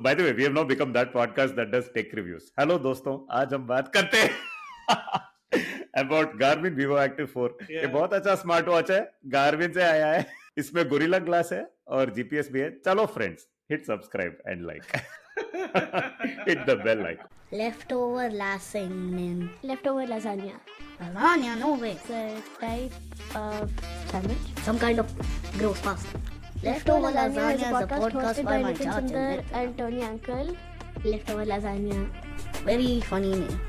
By the way, we have now become that podcast that does tech reviews. Hello दोस्तों, आज हम बात करते हैं about Garmin Vivo Active 4. ये बहुत अच्छा स्मार्ट वॉच है, Garmin से आया है. इसमें गोरिल्ला ग्लास है और जीपीएस भी है. चलो friends, hit subscribe and like. Hit the bell icon. Leftover lasagna. Leftover lasagna. Lasagna? No way. It's a type of sandwich. Some kind of gross pasta. Leftover lasagna is a podcast hosted by my Nitin charge and Tony uncle. Leftover lasagna. Very funny name.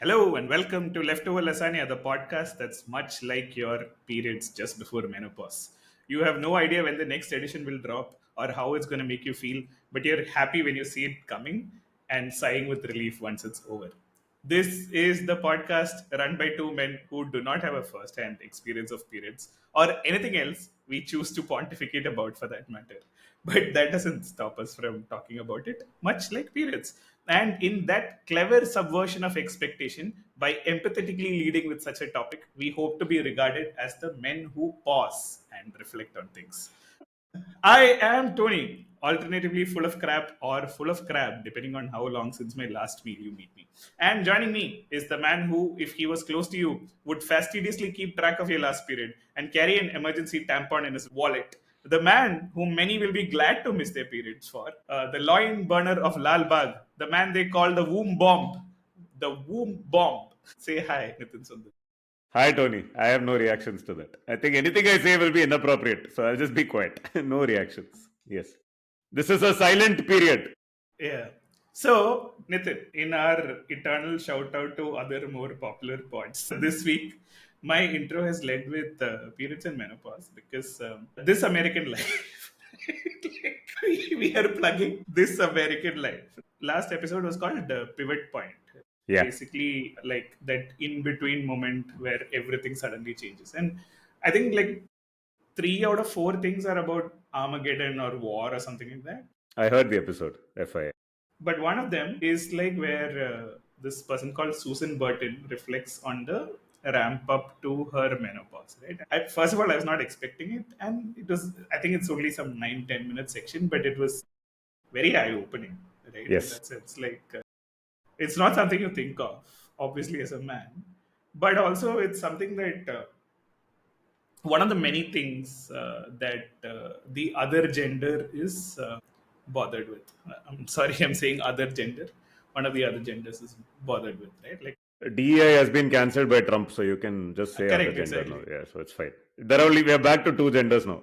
Hello and welcome to Leftover Lasagna, the podcast that's much like your periods just before menopause. You have no idea when the next edition will drop or how it's going to make you feel, but you're happy when you see it coming and sighing with relief once it's over. This is the podcast run by two men who do not have a first hand experience of periods or anything else we choose to pontificate about for that matter. But that doesn't stop us from talking about it, much like periods. And in that clever subversion of expectation, by empathetically leading with such a topic, we hope to be regarded as the men who pause and reflect on things. I am Tony, alternatively full of crap or full of crab, depending on how long since my last meal you meet me. And joining me is the man who, if he was close to you, would fastidiously keep track of your last period and carry an emergency tampon in his wallet. The man whom many will be glad to miss their periods for, the loin burner of Lal Bagh, the man they call the womb bomb. The womb bomb. Say hi, Nitin Sundar. Hi Tony, I have no reactions to that. I think anything I say will be inappropriate, so I'll just be quiet. No reactions. Yes. This is a silent period. Yeah. So, Nitin, in our eternal shout out to other more popular pods, this week my intro has led with periods and menopause because this American life, we are plugging this American life. Last episode was called Pivot Point. Yeah. Basically, like that in between moment where everything suddenly changes. And I think like 3 out of 4 things are about Armageddon or war or something like that. I heard the episode, FIA. But one of them is like where this person called Susan Burton reflects on the ramp up to her menopause. Right. First of all, I was not expecting it, and it was. I think it's only some 9-10 minute section, but it was very eye opening. Right. Yes. In that sense, like it's not something you think of, obviously, as a man, but also it's something that. One of the many things that the other gender is bothered with. I'm sorry, I'm saying other gender. One of the other genders is bothered with, right? Like DEI has been cancelled by Trump, so you can just say correct, other gender exactly. now. Yeah, so it's fine. We are back to 2 genders now.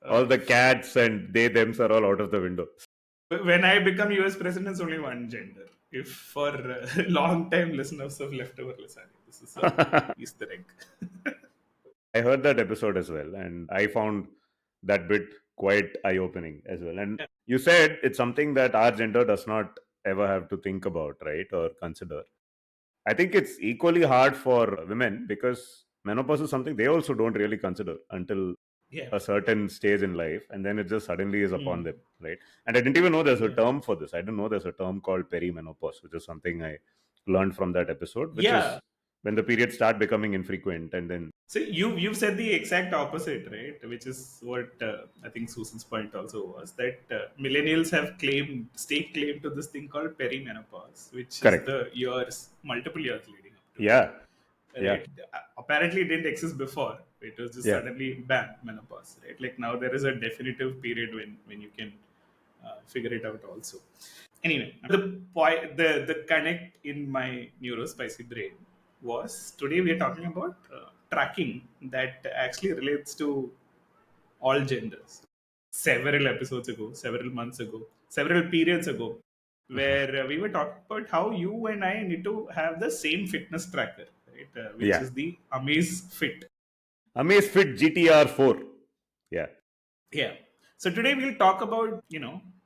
All the cats and they thems are all out of the window. When I become US president, it's only one gender. If for long time listeners of Leftover Lasagna, this is Easter egg. I heard that episode as well, and I found that bit quite eye-opening as well. And you said it's something that our gender does not ever have to think about, right, or consider. I think it's equally hard for women because menopause is something they also don't really consider until a certain stage in life, and then it just suddenly is upon them, right? And I didn't even know there's a term for this. I didn't know there's a term called perimenopause, which is something I learned from that episode, which is when the periods start becoming infrequent, and then so you've said the exact opposite, right? Which is what I think Susan's point also was that millennials have stake claim to this thing called perimenopause, which Correct. is the multiple years leading up to. Yeah. Right? Yeah. Apparently, it didn't exist before. It was just suddenly bam, menopause, right? Like now there is a definitive period when you can figure it out also. Anyway, the connect in my neurospicy brain was today we are talking about tracking that actually relates to all genders. Several episodes ago, several months ago, several periods ago, where we were talking about how you and I need to have the same fitness tracker, right? Which is the Amaze Fit. Amaze Fit GTR 4. Yeah. Yeah. So today we'll talk about,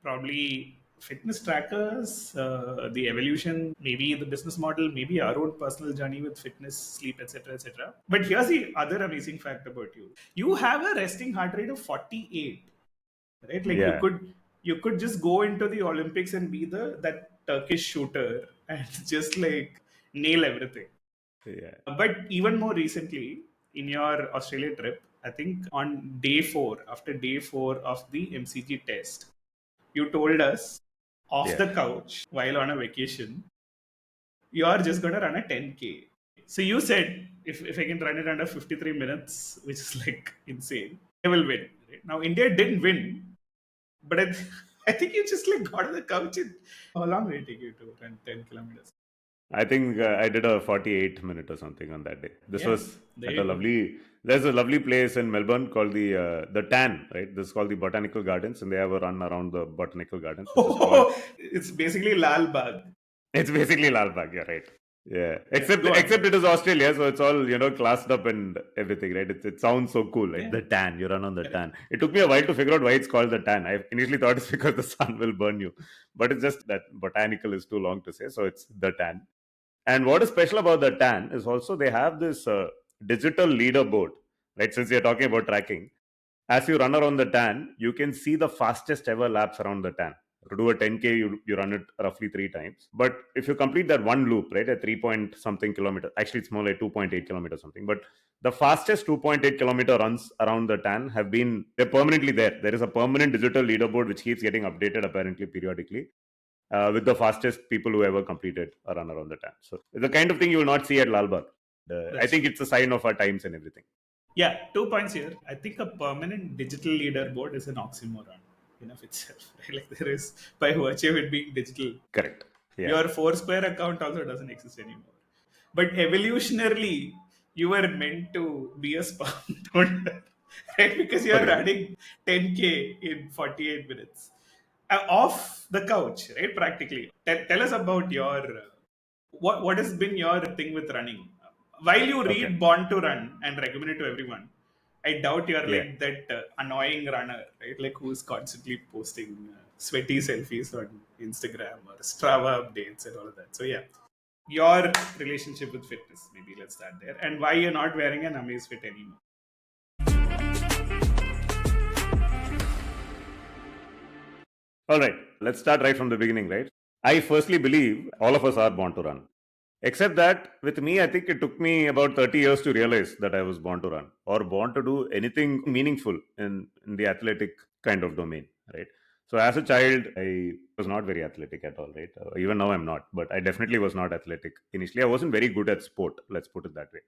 probably fitness trackers, the evolution, maybe the business model, maybe our own personal journey with fitness, sleep, etc., etc. But here's the other amazing fact about you: you have a resting heart rate of 48, right? Like you could just go into the Olympics and be that Turkish shooter and just like nail everything. Yeah. But even more recently, in your Australia trip, I think on day 4, after day 4 of the MCG test, you told us off Yeah. the couch while on a vacation, you are just going to run a 10K. So you said, if I can run it under 53 minutes, which is like insane, I will win. Right? Now, India didn't win, but I think you just like got on the couch and how long did it take you to run 10 kilometers? I think I did a 48 minute or something on that day. This Yeah, was there at you a go. lovely. There's a lovely place in Melbourne called the Tan, right? This is called the Botanical Gardens, and they have a run around the Botanical Gardens, which is called. It's basically Lal Bagh. It's basically Lal Bagh, you're right. Yeah, Yeah, except go on. except it is Australia, so it's all classed up and everything, right? It sounds so cool, right? Yeah, The tan, you run on the correct. tan. It took me a while to figure out why it's called the tan. I initially thought it's because the sun will burn you, but it's just that botanical is too long to say, so it's the tan. And what is special about the tan is also they have this digital leaderboard, right? Since you're talking about tracking, as you run around the tan, you can see the fastest ever laps around the tan. To do a 10K, you run it roughly 3 times. But if you complete that one loop, right, at 3 point something kilometers, actually it's more like 2.8 kilometers something, but the fastest 2.8 kilometer runs around the tan they're permanently there. There is a permanent digital leaderboard which keeps getting updated apparently periodically. With the fastest people who ever completed a run around the tan. So the kind of thing you will not see at Lalbagh. I That's think true. it's a sign of our times and everything. Yeah, 2 points here. I think a permanent digital leaderboard is an oxymoron in of itself. Like there is, by virtue of it being digital, Correct. Yeah. your Foursquare account also doesn't exist anymore. But evolutionarily, you were meant to be a sperm donor, right? Because you're Okay. running 10K in 48 minutes off the couch, right? Practically. Tell us about your what has been your thing with running. While you Okay. read Born to Run and recommend it to everyone, I doubt you're Yeah. like that annoying runner, right? Like who's constantly posting sweaty selfies on Instagram or Strava updates and all of that. So yeah, your relationship with fitness, maybe let's start there, and why you're not wearing an Amazfit anymore. All right. Let's start right from the beginning, right? I firstly believe all of us are born to run. Except that with me, I think it took me about 30 years to realize that I was born to run or born to do anything meaningful in the athletic kind of domain, right? So as a child, I was not very athletic at all, right? Even now I'm not, but I definitely was not athletic. Initially, I wasn't very good at sport. Let's put it that way.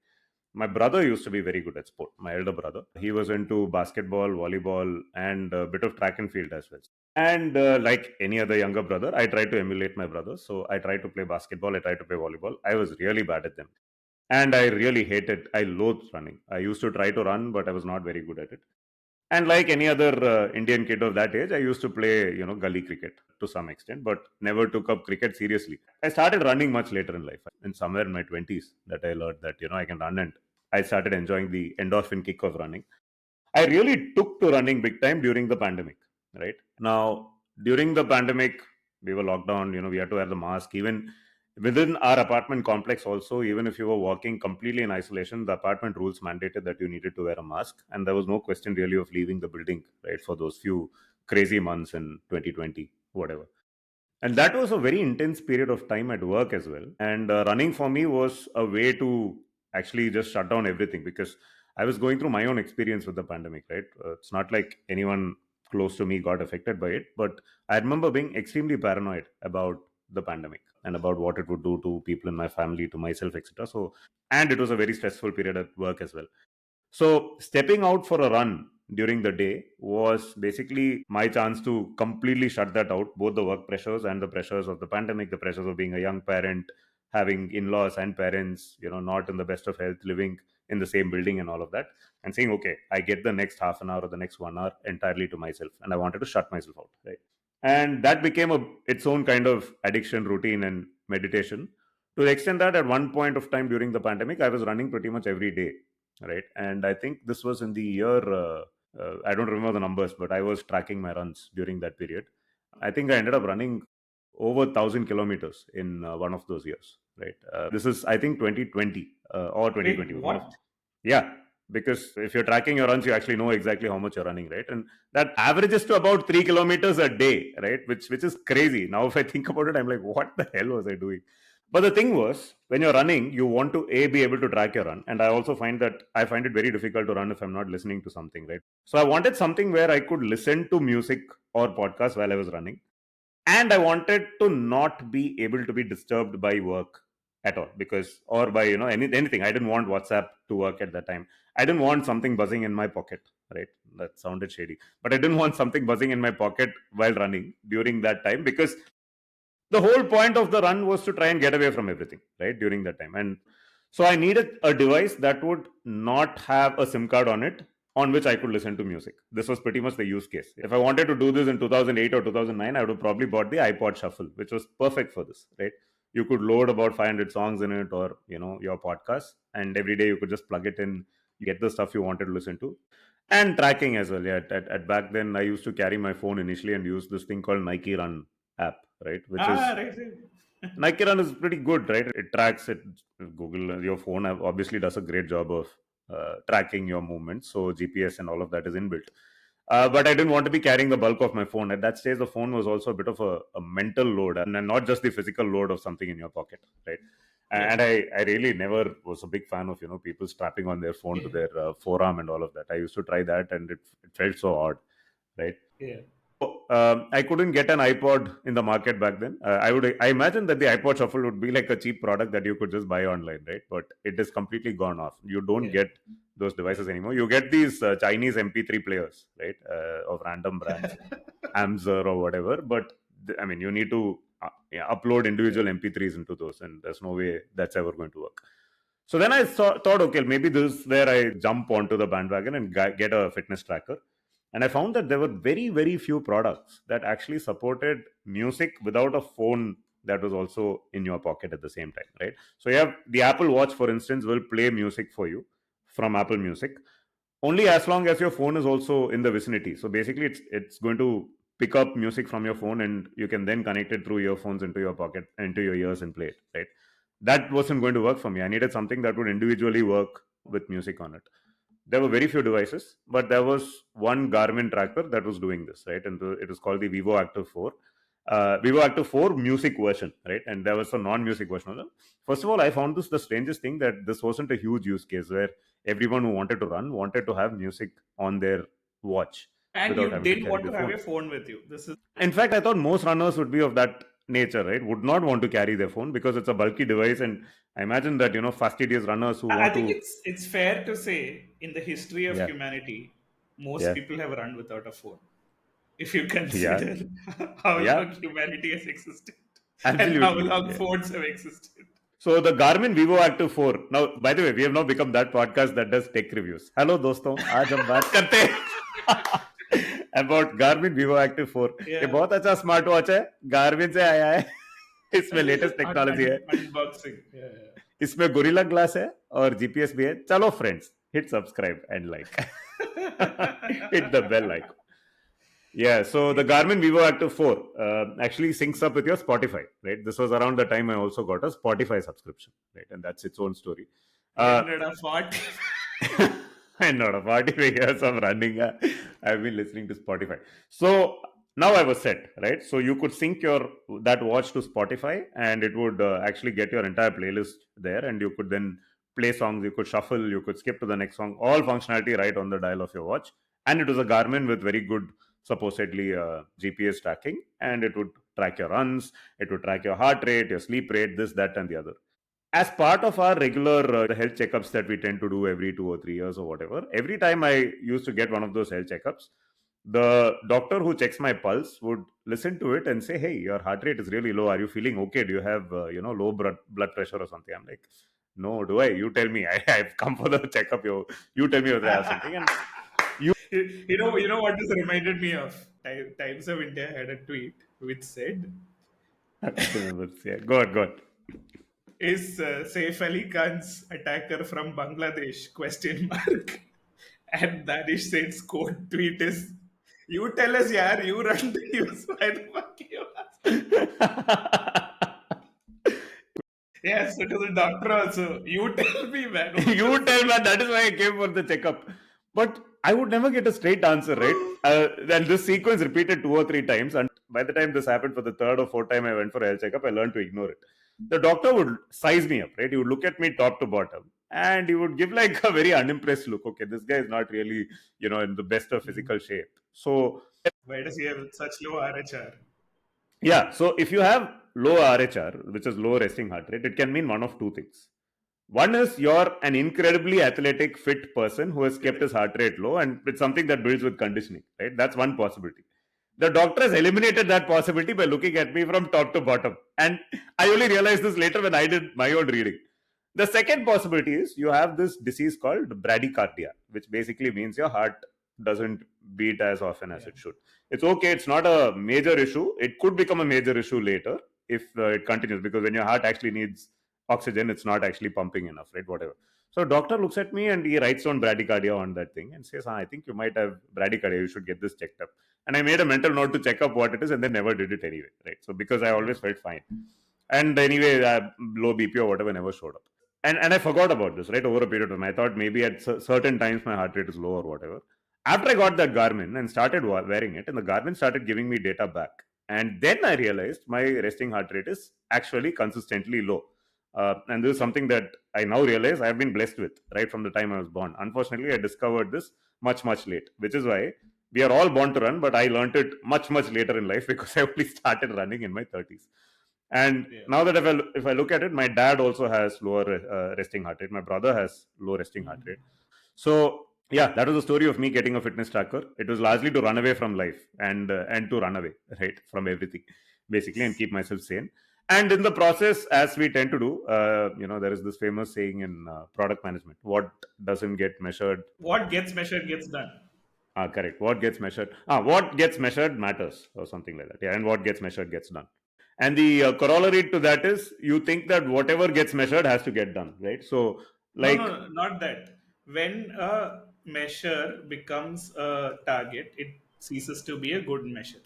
My brother used to be very good at sport, my elder brother. He was into basketball, volleyball, and a bit of track and field as well. And like any other younger brother, I tried to emulate my brother. So I tried to play basketball, I tried to play volleyball. I was really bad at them. And I really hated, I loathed running. I used to try to run, but I was not very good at it. And like any other Indian kid of that age, I used to play, gully cricket to some extent, but never took up cricket seriously. I started running much later in life, in somewhere in my 20s, that I learned that, I can run, and I started enjoying the endorphin kick of running. I really took to running big time during the pandemic, right? Now, during the pandemic, we were locked down, we had to wear the mask. Even within our apartment complex, also, even if you were walking completely in isolation, the apartment rules mandated that you needed to wear a mask. And there was no question really of leaving the building, right, for those few crazy months in 2020, whatever. And that was a very intense period of time at work as well. And running for me was a way to actually just shut down everything because I was going through my own experience with the pandemic, right? It's not like anyone close to me got affected by it, but I remember being extremely paranoid about the pandemic and about what it would do to people in my family, to myself, etc. So, and it was a very stressful period at work as well. So, stepping out for a run during the day was basically my chance to completely shut that out, both the work pressures and the pressures of the pandemic, the pressures of being a young parent, having in laws and parents, not in the best of health, living in the same building and all of that, and saying, okay, I get the next half an hour or the next 1 hour entirely to myself. And I wanted to shut myself out, right? And that became its own kind of addiction routine and meditation, to the extent that at one point of time during the pandemic, I was running pretty much every day, right? And I think this was in the year, I don't remember the numbers, but I was tracking my runs during that period. I think I ended up running over 1,000 kilometers in one of those years, right? This is, I think, 2020 or Wait, 2021, one of. what? Yeah, because if you're tracking your runs, you actually know exactly how much you're running, right? And that averages to about 3 kilometers a day, right? Which is crazy. Now, if I think about it, I'm like, what the hell was I doing? But the thing was, when you're running, you want to be able to track your run. And I also find that I find it very difficult to run if I'm not listening to something, right? So I wanted something where I could listen to music or podcast while I was running. And I wanted to not be able to be disturbed by work at all, because, or by, anything. I didn't want WhatsApp to work at that time. I didn't want something buzzing in my pocket, right? That sounded shady, but I didn't want something buzzing in my pocket while running during that time, because the whole point of the run was to try and get away from everything, right, during that time. And so I needed a device that would not have a SIM card on it, on which I could listen to music. This was pretty much the use case. If I wanted to do this in 2008 or 2009, I would have probably bought the iPod Shuffle, which was perfect for this, right? You could load about 500 songs in it, or your podcast, and every day you could just plug it in, you get the stuff you wanted to listen to. And tracking as well. Yeah, at back then I used to carry my phone initially and use this thing called Nike Run app, right? Which is Right. Nike Run is pretty good, right? It tracks it. Google, your phone obviously does a great job of tracking your movements. So GPS and all of that is inbuilt. But I didn't want to be carrying the bulk of my phone. At that stage, the phone was also a bit of a mental load, and not just the physical load of something in your pocket, right? Yeah. And I really never was a big fan of people strapping on their phone to their forearm and all of that. I used to try that, and it felt so odd, right? Yeah. I couldn't get an iPod in the market back then. I imagine that the iPod Shuffle would be like a cheap product that you could just buy online, right? But it is completely gone off. You don't Yeah. get those devices anymore. You get these Chinese MP3 players, right, of random brands, Amzer or whatever. But I mean, you need to upload individual MP3s into those, and there's no way that's ever going to work. So then I thought, okay, maybe this is where I jump onto the bandwagon and get a fitness tracker. And I found that there were very, very few products that actually supported music without a phone that was also in your pocket at the same time, right? So you have the Apple Watch, for instance, will play music for you from Apple Music only as long as your phone is also in the vicinity. So basically, it's going to pick up music from your phone, and you can then connect it through earphones into your pocket, into your ears, and play it, right? That wasn't going to work for me. I needed something that would individually work with music on it. There were very few devices, but there was one Garmin tracker that was doing this, right? And it was called the Vivo Active 4. Vivo Active 4 music version, right? And there was a non-music version of it. First of all, I found this the strangest thing, that this wasn't a huge use case where everyone who wanted to run wanted to have music on their watch And without you having to didn't carry want the to have phone. your phone with you. This is. In fact, I thought most runners would be of that nature, right? Would not want to carry their phone because it's a bulky device. And I imagine that, fastidious runners who I want think to, it's fair to say in the history of yeah, humanity, most yeah, people have run without a phone. If you yeah, consider how yeah, long humanity has existed and how absolutely. long Yeah. phones have existed. So the Garmin Vivo Active 4. Now, by the way, we have now become that podcast that does tech reviews. Hello, दोस्तों. आज हम बात करते हैं about Garmin Vivo Active 4. ये Yeah. बहुत अच्छा smart watch है. Garmin से आया है. इसमें लेटेस्ट टेक्नोलॉजी है. Unboxing. Yeah. इसमें गोरिल्ला ग्लास है और जीपीएस भी है. चलो friends, hit subscribe and like. Hit the bell icon. Yeah, so the Garmin Vivo Active 4 actually syncs up with your Spotify, right? This was around the time I also got a Spotify subscription, right? And that's its own story. Ended up 40. And not a 45 years of running, I've been listening to Spotify. So now I was set, right? So you could sync that watch to Spotify, and it would actually get your entire playlist there, and you could then play songs, you could shuffle, you could skip to the next song, all functionality right on the dial of your watch. And it was a Garmin with very good, supposedly, GPS tracking, and it would track your runs, it would track your heart rate, your sleep rate, this, that, and the other. As part of our regular health checkups that we tend to do every 2 or 3 years or whatever, every time I used to get one of those health checkups, the doctor who checks my pulse would listen to it and say, "Hey, your heart rate is really low. Are you feeling okay? Do you have low blood pressure or something?" I'm like, "No, do I? You tell me. I've come for the checkup. You tell me whether I have something." And You know what this reminded me of? Times of India had a tweet which said, yeah, go on. "Is Saif Ali Khan's attacker from Bangladesh?" Question mark. And Danish Saint's quote tweet is, "You tell us, yaar, you run the news. Why the fuck you ask?" Yes, so to the doctor also. You tell me, man. You tell me. That is why I came for the checkup. But I would never get a straight answer, right? And this sequence repeated 2 or 3 times. And by the time this happened for the third or fourth time I went for a health checkup, I learned to ignore it. The doctor would size me up, right? He would look at me top to bottom, and he would give like a very unimpressed look. Okay, this guy is not really, in the best of physical shape. So Why does he have such low RHR? yeah, so if you have low RHR, which is low resting heart rate, it can mean one of two things. One is you're an incredibly athletic, fit person who has kept his heart rate low, and it's something that builds with conditioning, right? That's one possibility. The doctor has eliminated that possibility by looking at me from top to bottom. And I only realized this later when I did my own reading. The second possibility is you have this disease called bradycardia, which basically means your heart doesn't beat as often as Yeah. it should. It's okay, it's not a major issue. It could become a major issue later if it continues, because when your heart actually needs oxygen, it's not actually pumping enough, right? Whatever. So doctor looks at me and he writes down bradycardia on that thing and says, I think you might have bradycardia. You should get this checked up. And I made a mental note to check up what it is and then never did it anyway, right? So because I always felt fine. And anyway, low BP or whatever never showed up. And I forgot about this, right? Over a period of time. I thought maybe at certain times my heart rate is low or whatever. After I got that Garmin and started wearing it, and the Garmin started giving me data back. And then I realized my resting heart rate is actually consistently low. And this is something that I now realize I've been blessed with right from the time I was born. Unfortunately, I discovered this much, much late, which is why we are all born to run, but I learned it much, much later in life because I only started running in my 30s. And Yeah. now that if I look at it, my dad also has lower resting heart rate. My brother has low resting heart rate. So yeah, that was the story of me getting a fitness tracker. It was largely to run away from life and to run away right from everything, basically, and keep myself sane. And in the process, as we tend to do, there is this famous saying in product management: "What doesn't get measured, What gets measured gets done. correct. What gets measured matters, or something like that. Yeah, and what gets measured gets done." And the corollary to that is you think that whatever gets measured has to get done, right? So No, like no, not that. When a measure becomes a target, it ceases to be a good measure,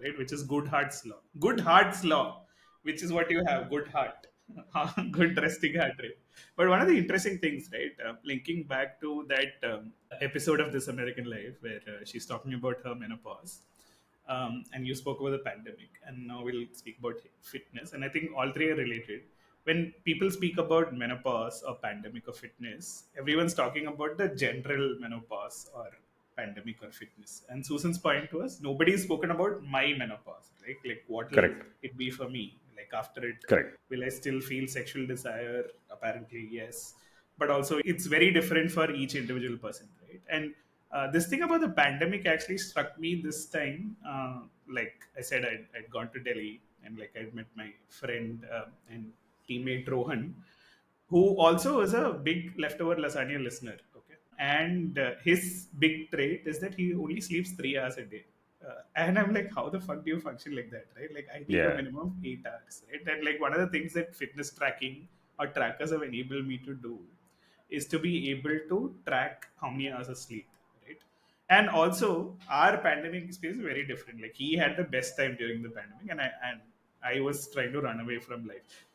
right? Which is good heart's law. Good heart's law, which is what you have, good heart, good resting heart rate. But one of the interesting things, right, linking back to that episode of This American Life where she's talking about her menopause, and you spoke about the pandemic, and now we'll speak about fitness. And I think all three are related. When people speak about menopause or pandemic or fitness, everyone's talking about the general menopause or pandemic or fitness. And Susan's point was nobody's spoken about my menopause, right? Like what will correct, it be for me? Like after it, correct, will I still feel sexual desire? Apparently, yes. But also, it's very different for each individual person, right? And this thing about the pandemic actually struck me this time. Like I said, I'd gone to Delhi and like I'd met my friend and teammate Rohan, who also is a big leftover lasagna listener. Okay, and his big trait is that he only sleeps 3 hours a day. And I'm like, how the fuck do you function like that, right? Like, I need a yeah, minimum of 8 hours, right? And like, one of the things that fitness tracking or trackers have enabled me to do is to be able to track how many hours of sleep, right? And also, our pandemic experience is very different. Like, he had the best time during the pandemic, and I was trying to run away from life.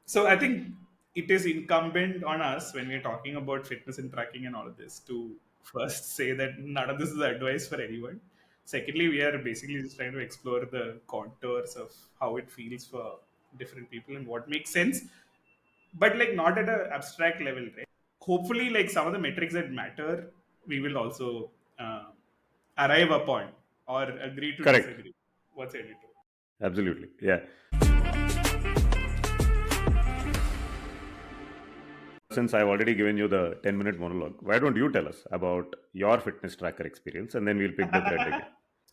So I think it is incumbent on us when we're talking about fitness and tracking and all of this to first say that none of this is advice for anyone. Secondly, we are basically just trying to explore the contours of how it feels for different people and what makes sense, but like not at an abstract level, right? Hopefully, like some of the metrics that matter, we will also arrive upon or agree to correct, disagree. What's editor? absolutely, yeah. Since I've already given you the 10-minute monologue, why don't you tell us about your fitness tracker experience and then we'll pick the thread again.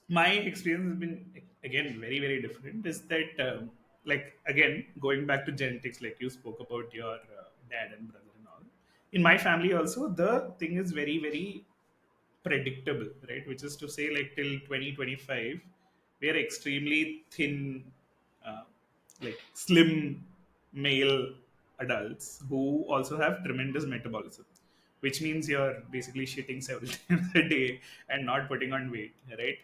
My experience has been again very very different. Is that like again going back to genetics, like you spoke about your dad and brother and all. In my family also, the thing is very very predictable, right? Which is to say, like till 2025, we are extremely thin, uh, like slim male adults who also have tremendous metabolism, which means you're basically shitting several times a day and not putting on weight, right?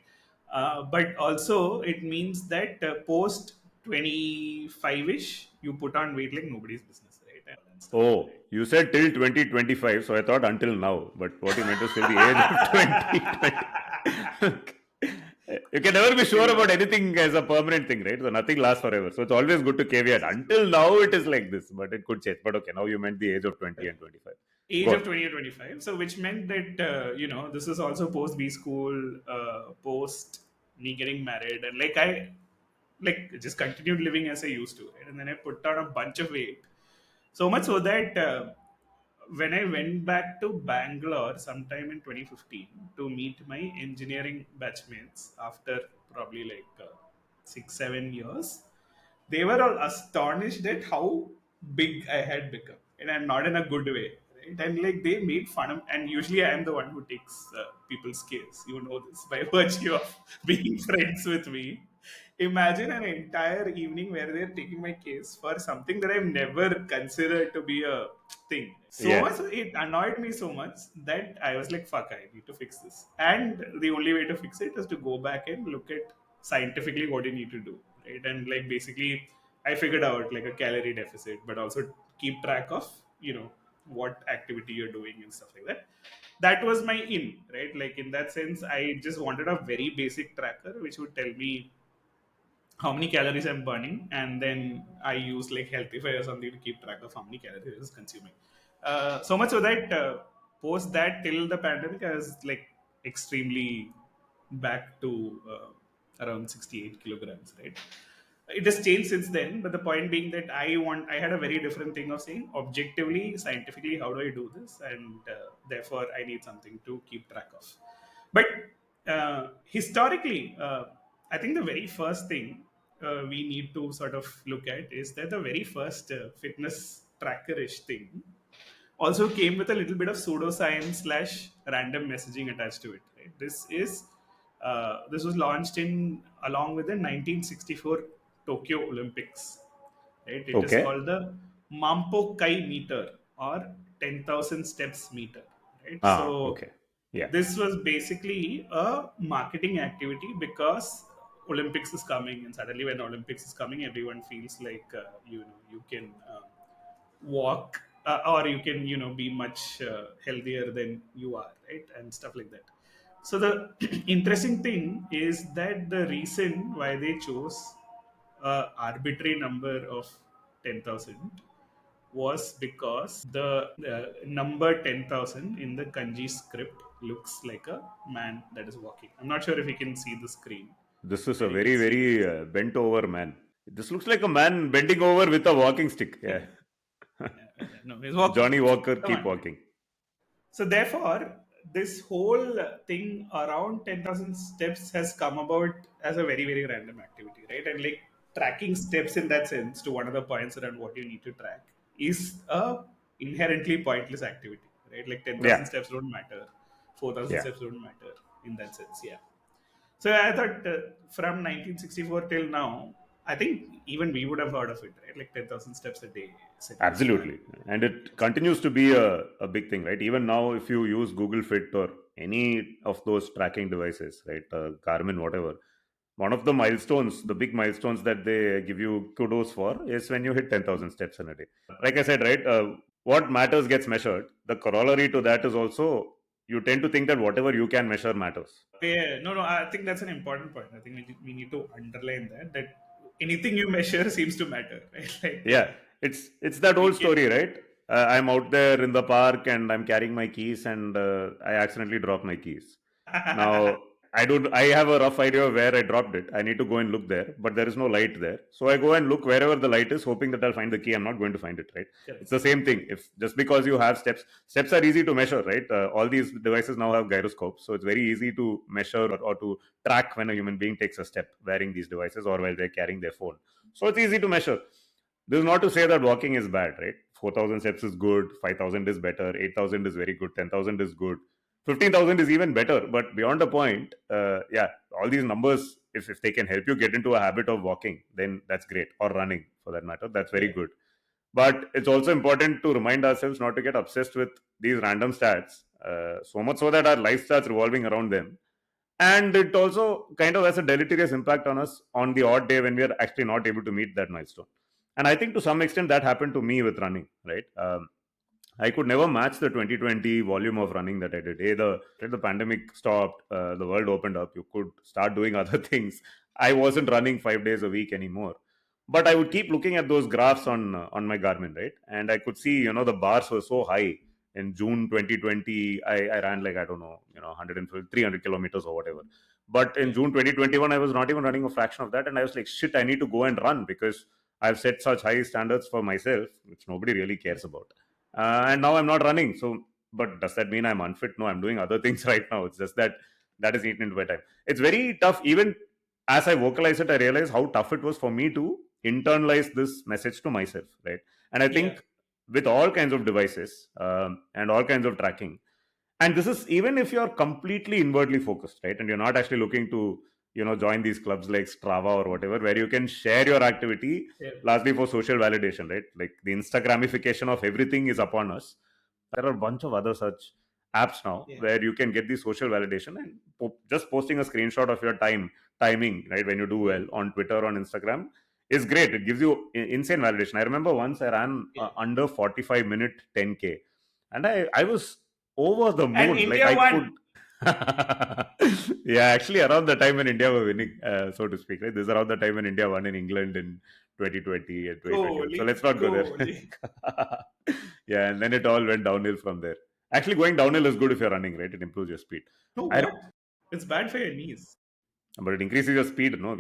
But also, it means that post 25-ish, you put on weight like nobody's business, right? And stuff, Oh, you said till 2025, so I thought until now, but what you meant is till the age of right? 2020. You can never be sure about anything as a permanent thing, right? So nothing lasts forever. So it's always good to caveat. Until now, it is like this, but it could change. But okay, now you meant the age of 20 and 25. Age Go of on. 20 or 25. So which meant that this is also post B school, post me getting married, and like I like just continued living as I used to, right? And then I put on a bunch of weight, so much so that when I went back to Bangalore sometime in 2015 to meet my engineering batchmates after probably like 6 7 years, they were all astonished at how big I had become, and I'm not in a good way, right? And like they made fun of, and usually I am the one who takes people's case. You know this by virtue of being friends with me. Imagine an entire evening where they're taking my case for something that I've never considered to be a thing. So Yeah. much it annoyed me so much that I was like, "Fuck, I need to fix this." And the only way to fix it is to go back and look at scientifically what you need to do, right? And like basically, I figured out like a calorie deficit, but also keep track of what activity you're doing and stuff like that. That was my in, right? Like in that sense, I just wanted a very basic tracker which would tell me how many calories I'm burning, and then I use like Healthify or something to keep track of how many calories I was consuming. So much so that post that till the pandemic, I was like extremely back to around 68 kilograms, right? It has changed since then, but the point being that I had a very different thing of saying objectively, scientifically, how do I do this, and therefore I need something to keep track of. But historically, I think the very first thing we need to sort of look at is that the very first fitness tracker-ish thing also came with a little bit of pseudoscience slash random messaging attached to it. Right? This was launched in along with the 1964 Tokyo Olympics. Right? It is Okay. called the Mampo Kai meter or 10,000 steps meter. Right? Ah, So okay. Yeah. this was basically a marketing activity because Olympics is coming, and suddenly when Olympics is coming, everyone feels like you can walk, or you can be much healthier than you are, right, and stuff like that. So the interesting thing is that the reason why they chose a arbitrary number of 10,000 was because the number 10,000 in the kanji script looks like a man that is walking. I'm not sure if you can see the screen This is a where you can very, see very this. bent over man. This looks like a man bending over with a walking stick. Yeah. No, he's walking. Johnny Walker, Come keep on. walking. So therefore, this whole thing around 10,000 steps has come about as a very, very random activity, right? And like tracking steps in that sense, to one of the points around what you need to track, is a inherently pointless activity, right? Like 10,000 Yeah. steps don't matter, 4,000 Yeah. steps don't matter in that sense, yeah. So I thought from 1964 till now, I think even we would have heard of it, right? Like 10,000 steps a day, set your alarm. Absolutely. And it continues to be a big thing, right? Even now, if you use Google Fit or any of those tracking devices, right? Garmin, whatever, one of the milestones, the big milestones that they give you kudos for is when you hit 10,000 steps in a day. Like I said, right? What matters gets measured. The corollary to that is also you tend to think that whatever you can measure matters. Yeah, no, I think that's an important point. I think we need to underline that anything you measure seems to matter, right? Like Yeah, it's that we old can. story, right? I'm out there in the park and I'm carrying my keys and I accidentally drop my keys. Now I have a rough idea of where I dropped it. I need to go and look there, but there is no light there. So I go and look wherever the light is, hoping that I'll find the key. I'm not going to find it, right? Correct. It's the same thing. If just because you have steps are easy to measure, right? All these devices now have gyroscopes, so it's very easy to measure or to track when a human being takes a step wearing these devices or while they're carrying their phone. So it's easy to measure. This is not to say that walking is bad, right? 4,000 steps is good, 5,000 is better, 8,000 is very good, 10,000 is good, 15,000 is even better. But beyond a point, yeah, all these numbers, if they can help you get into a habit of walking, then that's great, or running for that matter, that's very Yeah, good. But it's also important to remind ourselves not to get obsessed with these random stats, so much so that our life starts revolving around them. And it also kind of has a deleterious impact on us on the odd day when we are actually not able to meet that milestone. And I think to some extent that happened to me with running, right? I could never match the 2020 volume of running that I did. The pandemic stopped, the world opened up, you could start doing other things. I wasn't running 5 days a week anymore. But I would keep looking at those graphs on my Garmin, right? And I could see, the bars were so high. In June 2020, I ran like, I don't know, 150, 300 kilometers or whatever. But in Yeah. June 2021, I was not even running a fraction of that. And I was like, shit, I need to go and run because I've set such high standards for myself, which nobody really cares about. And now I'm not running. So, but does that mean I'm unfit? No, I'm doing other things right now. It's just that that is eaten into my time. It's very tough. Even as I vocalize it, I realize how tough it was for me to internalize this message to myself, right? And I Yeah. think with all kinds of devices and all kinds of tracking, and this is even if you're completely inwardly focused, right, and you're not actually looking to join these clubs like Strava or whatever, where you can share your activity Yeah. largely for social validation, right? Like the Instagramification of everything is upon us. There are a bunch of other such apps now Yeah. where you can get the social validation, and just posting a screenshot of your timing, right, when you do well on Twitter or on Instagram is great. It gives you insane validation. I remember once I ran Yeah. under 45-minute 10K, and I was over the And moon. Like India I could. won. Yeah, actually, around the time when India were winning, so to speak, right? This is around the time when India won in England in 2020 and 2021. So Kohli. let's not go there. Kohli. Yeah, and then it all went downhill from there. Actually, going downhill is good if you're running, right? It improves your speed. No, I what? It's bad for your knees. but it increases your speed. No,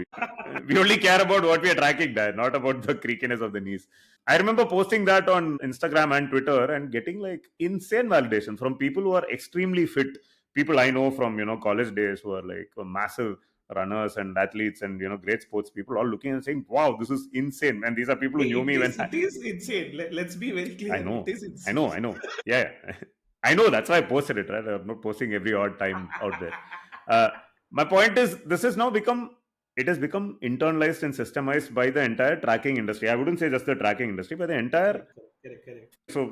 we only care about what we are tracking there, not about the creakiness of the knees. I remember posting that on Instagram and Twitter and getting like insane validation from people who are extremely fit. People I know from college days who are like massive runners and athletes and great sports people, all looking and saying, "Wow, this is insane!" And these are people who Hey, knew it me when is it is insane. Let's be very I clear. It know, is I insane. know. Yeah, yeah. I know. That's why I posted it. Right, I'm not posting every odd time out there. Uh, my point is, this has now become it has become internalized and systemized by the entire tracking industry. I wouldn't say just the tracking industry, but the entire. Correct, correct, correct. So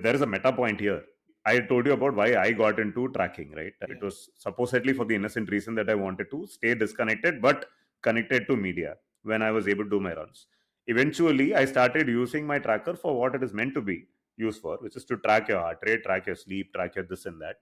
there is a meta point here. I told you about why I got into tracking, right? Yeah. It was supposedly for the innocent reason that I wanted to stay disconnected but connected to media when I was able to do my runs. Eventually, I started using my tracker for what it is meant to be used for, which is to track your heart rate, track your sleep, track your this and that.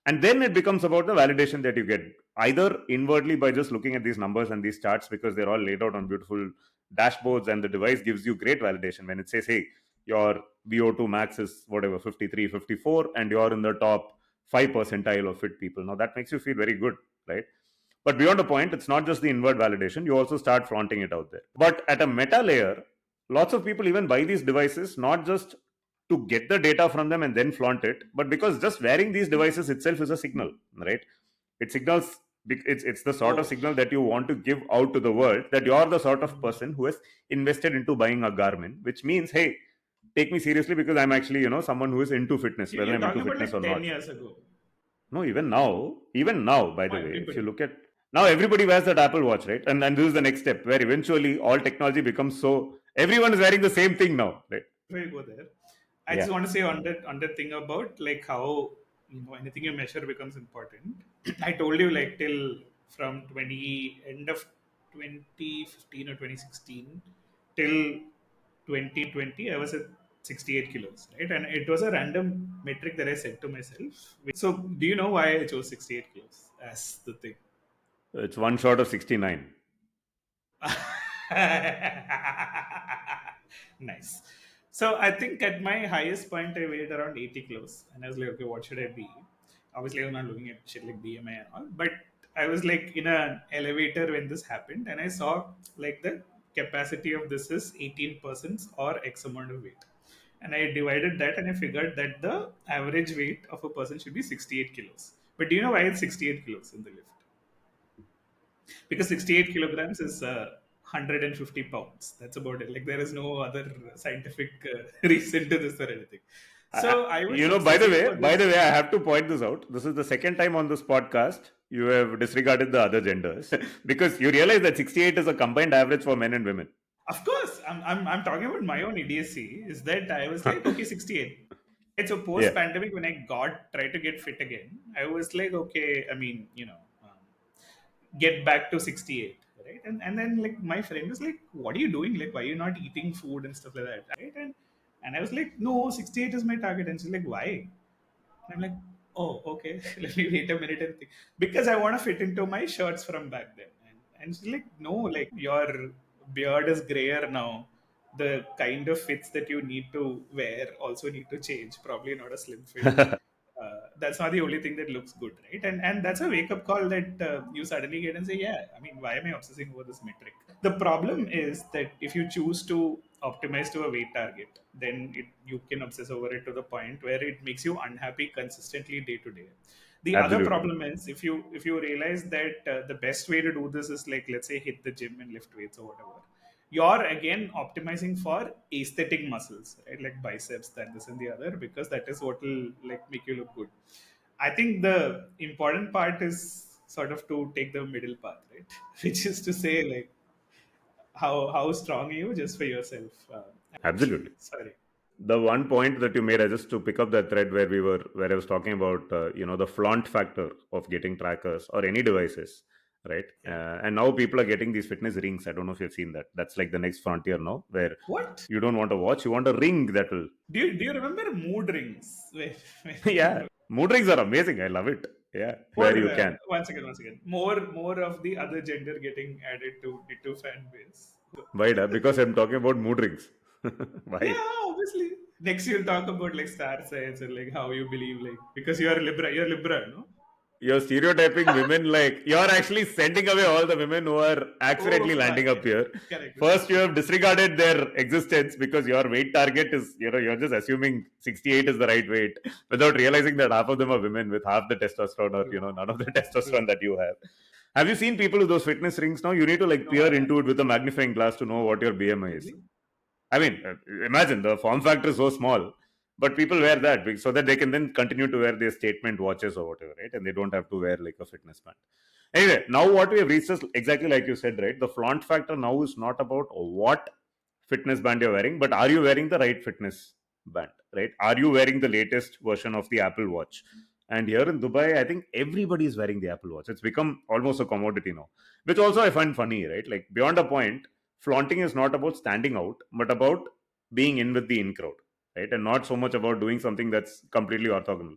And then it becomes about the validation that you get either inwardly by just looking at these numbers and these charts because they're all laid out on beautiful dashboards, and the device gives you great validation when it says, hey, your VO2 max is whatever 53, 54, and you're in the top 5 percentile of fit people. Now that makes you feel very good, right? But beyond a point, it's not just the inward validation, you also start flaunting it out there. But at a meta layer, lots of people even buy these devices not just to get the data from them and then flaunt it, but because just wearing these devices itself is a signal, right? It signals, it's the sort of Oh. signal that you want to give out to the world that you're the sort of person who has invested into buying a Garmin, which means, hey, take me seriously because I'm actually, someone who is into fitness, whether You're I'm into talking about fitness or like 10 not. years ago. No, even now, by Oh, the way, if you everybody. look at now, everybody wears that Apple Watch, right? And this is the next step where eventually all technology becomes so everyone is wearing the same thing now, right? Before you go there, I Yeah. just want to say on that thing about like how anything you measure becomes important. I told you like till from 20 end of 2015 or 2016 till 2020 I was at 68 kilos, right? And it was a random metric that I set to myself. So do you know why I chose 68 kilos as the thing? It's one short of 69. Nice. So I think at my highest point I weighed around 80 kilos, and I was like, okay, what should I be? Obviously, I was not looking at shit like BMI and all, but I was like in an elevator when this happened, and I saw like the capacity of this is 18% or X amount of weight, and I divided that, and I figured that the average weight of a person should be 68 kilos. But do you know why it's 68 kilos in the lift? Because 68 kilograms is 150 pounds. That's about it. Like there is no other scientific reason to this or anything. So I was By the obsessing way, over this. I have to point this out. This is the second time on this podcast you have disregarded the other genders because you realize that 68 is a combined average for men and women. Of course, I'm talking about my own idiocy. Is that I was like, okay, 68. Right, so Yeah. post pandemic, when I tried to get fit again, I was like, okay, I mean, get back to 68, right? And then like my friend was like, what are you doing? Like, why are you not eating food and stuff like that, right? And And I was like, no, 68 is my target. And she's like, why? I'm like, oh, okay. Let me wait a minute and think. Because I want to fit into my shirts from back then. And she's like, no, like your beard is grayer now. The kind of fits that you need to wear also need to change. Probably not a slim fit. That's not the only thing that looks good, right? And that's a wake up call that you suddenly get and say, yeah, I mean, why am I obsessing over this metric? The problem is that if you choose to optimize to a weight target, then you can obsess over it to the point where it makes you unhappy consistently day to day. The other Absolutely. problem is if you realize that the best way to do this is, like, let's say, hit the gym and lift weights or whatever, you're again optimizing for aesthetic muscles, right? Like biceps, that, this and the other, because that is what will like make you look good. I think the important part is sort of to take the middle path, right? Which is to say, like, how strong are you just for yourself? Absolutely. Sorry. The one point that you made, I just to pick up that thread where I was talking about, the flaunt factor of getting trackers or any devices, right? Yeah. And now people are getting these fitness rings. I don't know if you've seen that. That's like the next frontier now, where What? you don't want a watch, you want a ring that will. Do you remember mood rings? Yeah, mood rings are amazing. I love it. Yeah, More where you can. once again. More of the other gender getting added to fan base. Why? Because I'm talking about mood rings. Why? Yeah, obviously. Next you'll talk about like star signs and like how you believe, like, because you're Libra. You're Libra, no? You're stereotyping women, like you're actually sending away all the women who are Oh accidentally landing fuck. up here. Correct. First, you have disregarded their existence because your weight target is, you're just assuming 68 is the right weight without realizing that half of them are women with half the testosterone, or, True. none of the True. testosterone that you have. Have you seen people with those fitness rings now? You need to like No, I peer haven't. into it with a magnifying glass to know what your BMI is. Really? I mean, imagine the form factor is so small, but people wear that so that they can then continue to wear their statement watches or whatever, right? And they don't have to wear like a fitness band. Anyway, now what we have reached is exactly like you said, right? The flaunt factor now is not about what fitness band you're wearing, but are you wearing the right fitness band, right? Are you wearing the latest version of the Apple Watch? And here in Dubai, I think everybody is wearing the Apple Watch. It's become almost a commodity now, which also I find funny, right? Like beyond a point, flaunting is not about standing out, but about being in with the in crowd, right? And not so much about doing something that's completely orthogonal.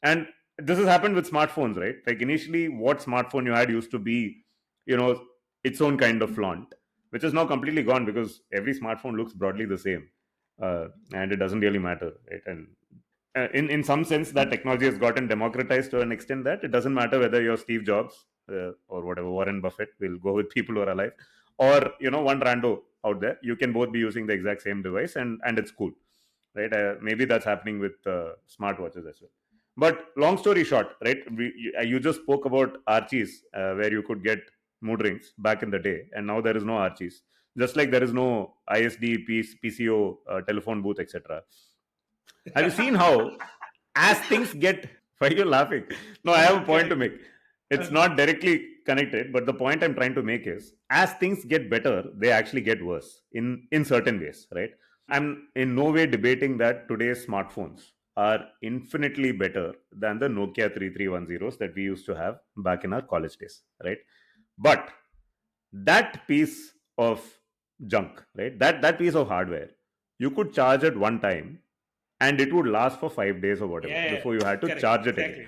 And this has happened with smartphones, right? Like initially, what smartphone you had used to be, you know, its own kind of flaunt, which is now completely gone because every smartphone looks broadly the same, and it doesn't really matter, right? And in some sense, that technology has gotten democratized to an extent that it doesn't matter whether you're Steve Jobs, or whatever, Warren Buffett. Will go with people who are alive, or one rando out there. You can both be using the exact same device, and it's cool, right? Maybe that's happening with smartwatches as well. But long story short, right? You just spoke about Archies, where you could get mood rings back in the day, and now there is no Archies. Just like there is no ISD, PCO, telephone booth, etc. Have you seen how, as things get, why are you laughing? No, I have a point to Correct. make. It's Okay. not directly connected, but the point I'm trying to make is, as things get better, they actually get worse in certain ways, right? I'm in no way debating that today's smartphones are infinitely better than the Nokia 3310s that we used to have back in our college days, right? But that piece of junk, right? That piece of hardware, you could charge it one time and it would last for 5 days or whatever Yeah, yeah. before you had to Correct. charge it again. Exactly.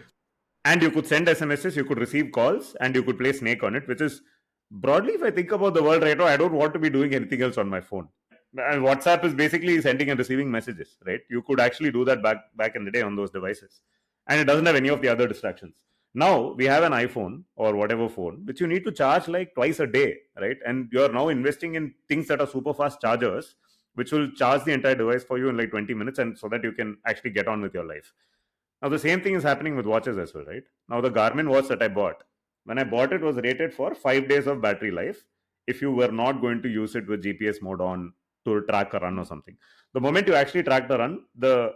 And you could send SMSs, you could receive calls, and you could play Snake on it, which is broadly, if I think about the world right now, I don't want to be doing anything else on my phone. And WhatsApp is basically sending and receiving messages, right? You could actually do that back in the day on those devices, and it doesn't have any of the other distractions. Now we have an iPhone or whatever phone which you need to charge like twice a day, right? And you're now investing in things that are super fast chargers, which will charge the entire device for you in like 20 minutes, and so that you can actually get on with your life. Now the same thing is happening with watches as well, right? Now the Garmin watch that I bought, when I bought it, was rated for 5 days of battery life if you were not going to use it with GPS mode on to track a run or something. The moment you actually track the run, the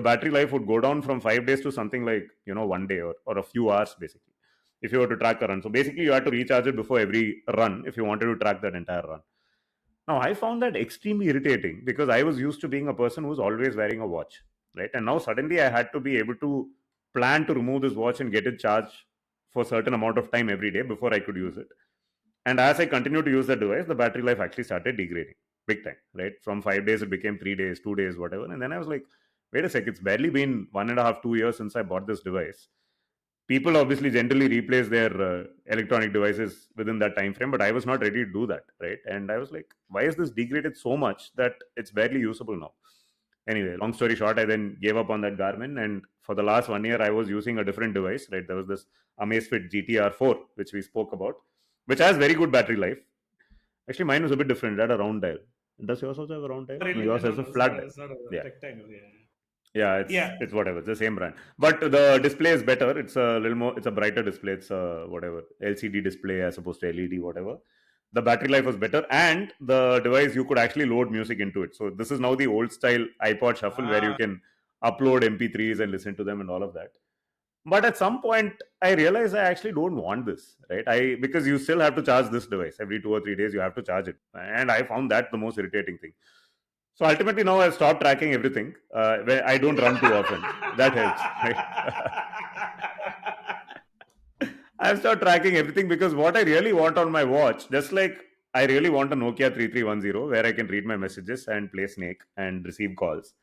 battery life would go down from 5 days to something like, one day, or a few hours basically, if you were to track a run. So basically, you had to recharge it before every run if you wanted to track that entire run. Now, I found that extremely irritating because I was used to being a person who's always wearing a watch, right? And now suddenly I had to be able to plan to remove this watch and get it charged for a certain amount of time every day before I could use it. And as I continued to use the device, the battery life actually started degrading. big time, right? From 5 days, it became 3 days, 2 days, whatever. And then I was like, wait a sec, it's barely been 1.5, 2 years since I bought this device. People obviously generally replace their electronic devices within that time frame, but I was not ready to do that, right? And I was like, why is this degraded so much that it's barely usable now? Anyway, long story short, I then gave up on that Garmin, and for the last 1 year I was using a different device, right? There was this Amazfit GTR 4, which we spoke about, which has very good battery life. Actually, mine was a bit different. It had a round dial. Does yours also have a round dial? No, Really? yours No, has a no, flat dial. it's not a Yeah. rectangle. Yeah. Yeah, Yeah. it's whatever. It's the same brand, but the display is better. It's a little more. It's a brighter display. It's a whatever LCD display as opposed to LED. Whatever. The battery life was better, and the device, you could actually load music into it. So this is now the old style iPod Shuffle where you Ah, can upload MP3s and listen to them and all of that. But at some point, I realized I actually don't want this, right? Because you still have to charge this device every 2 or 3 days. You have to charge it, and I found that the most irritating thing. So ultimately, now I've stopped tracking everything. Where I don't run too often. That helps, right? I've stopped tracking everything because what I really want on my watch, just like I really want a Nokia 3310 where I can read my messages and play Snake and receive calls.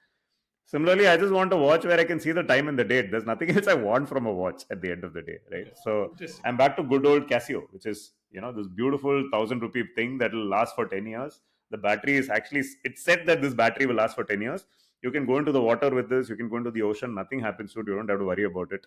Similarly, I just want a watch where I can see the time and the date. There's nothing else I want from a watch at the end of the day, right? okay. So Interesting. I'm back to good old Casio, which is, this beautiful 1,000 rupee thing that will last for 10 years. The battery is actually, it's said that this battery will last for 10 years. You can go into the water with this, you can go into the ocean, nothing happens to it, you don't have to worry about it.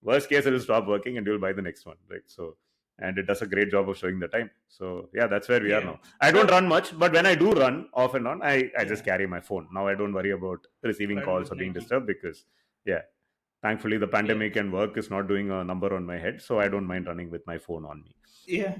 Worst case, it will stop working and you'll buy the next one, right? So, and it does a great job of showing the time. So, yeah, that's where we are Yeah. now. I don't run much, but when I do run off and on, I Yeah. just carry my phone. Now I don't worry about receiving Run calls with or being Nike. disturbed because, yeah, thankfully the pandemic and work is not doing a number on my head. So, I don't mind running with my phone on me. Yeah.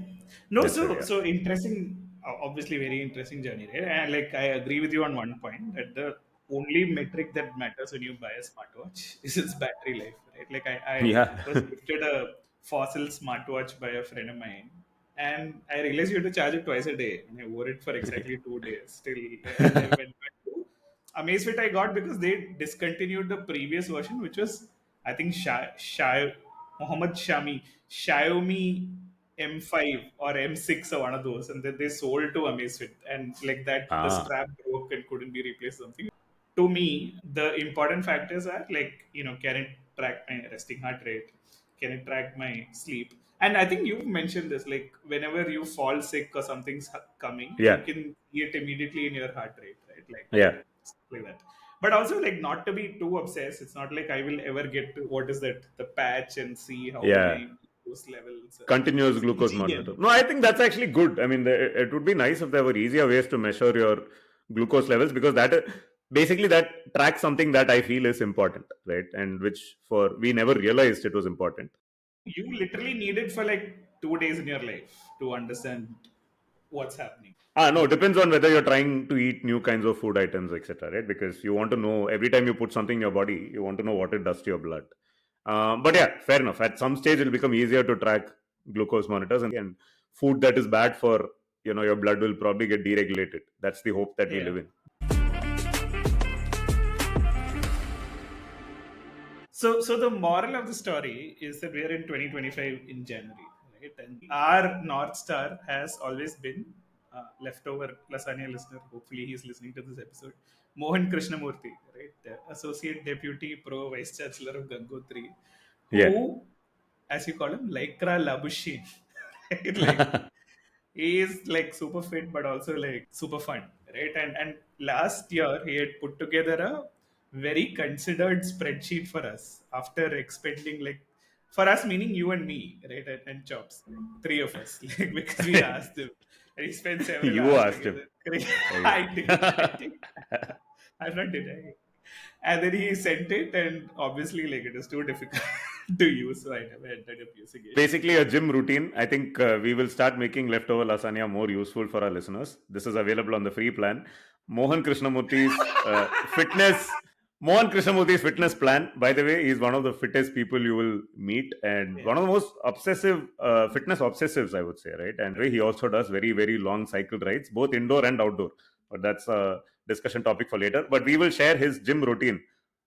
No, That's where we so are. so interesting. Obviously, very interesting journey, right? And like I agree with you on one point that the only metric that matters when you buy a smartwatch is its battery life, right? Like I Yeah. was gifted a fossil smartwatch by a friend of mine, and I realized you had to charge it twice a day, and I wore it for exactly 2 days. Still, and I went back to Amazfit. I got because they discontinued the previous version, which was I think Mohammed Xiaomi M5 or M6 or one of those, and then they sold to Amazfit, and like that, the Ah, strap broke and couldn't be replaced. Something. To me, the important factors are like can it track my resting heart rate? Can it track my sleep? And I think you've mentioned this, like whenever you fall sick or something's coming, you yeah. can see it immediately in your heart rate, right? Yeah. Stuff like that. But also, like, not to be too obsessed. It's not like I will ever get to what is that the patch and see how Yeah. my glucose levels, Continuous glucose CGM. monitor. No, I think that's actually good. I mean, it would be nice if there were easier ways to measure your glucose levels because that basically that tracks something that I feel is important, right? And which for we never realized it was important. You literally need it for like 2 days in your life to understand what's happening. No, depends on whether you're trying to eat new kinds of food items, etc. Right? Because you want to know every time you put something in your body, you want to know what it does to your blood. But yeah, fair enough. At some stage, it'll become easier to track glucose monitors and food that is bad for your blood will probably get deregulated. That's the hope that we Yeah. live in. So the moral of the story is that we are in 2025 in January, right? And our North Star has always been leftover lasagna listener. Hopefully, he's listening to this episode. Mohan Krishnamurthy, right? The Associate Deputy Pro Vice Chancellor of Gangotri, Yeah. who, as you call him, Lycra Labushin, right? Like he is like super fit but also like super fun, right? And last year he had put together a very considered spreadsheet for us after expending like for us meaning you and me, right? And Chops, three of us, like because we asked him and he spent several You hours asked him. together. I did. I'm not denying. And then he sent it, and obviously, like it is too difficult to use, so I never ended up using it. Basically, a gym routine. I think we will start making leftover lasagna more useful for our listeners. This is available on the free plan. Mohan Krishnamurthi's fitness. Mohan Krishnamurthi's fitness plan. By the way, he's one of the fittest people you will meet, and Yeah. one of the most obsessive fitness obsessives, I would say. Right, and he also does very very long cycle rides, both indoor and outdoor. But that's a discussion topic for later. But we will share his gym routine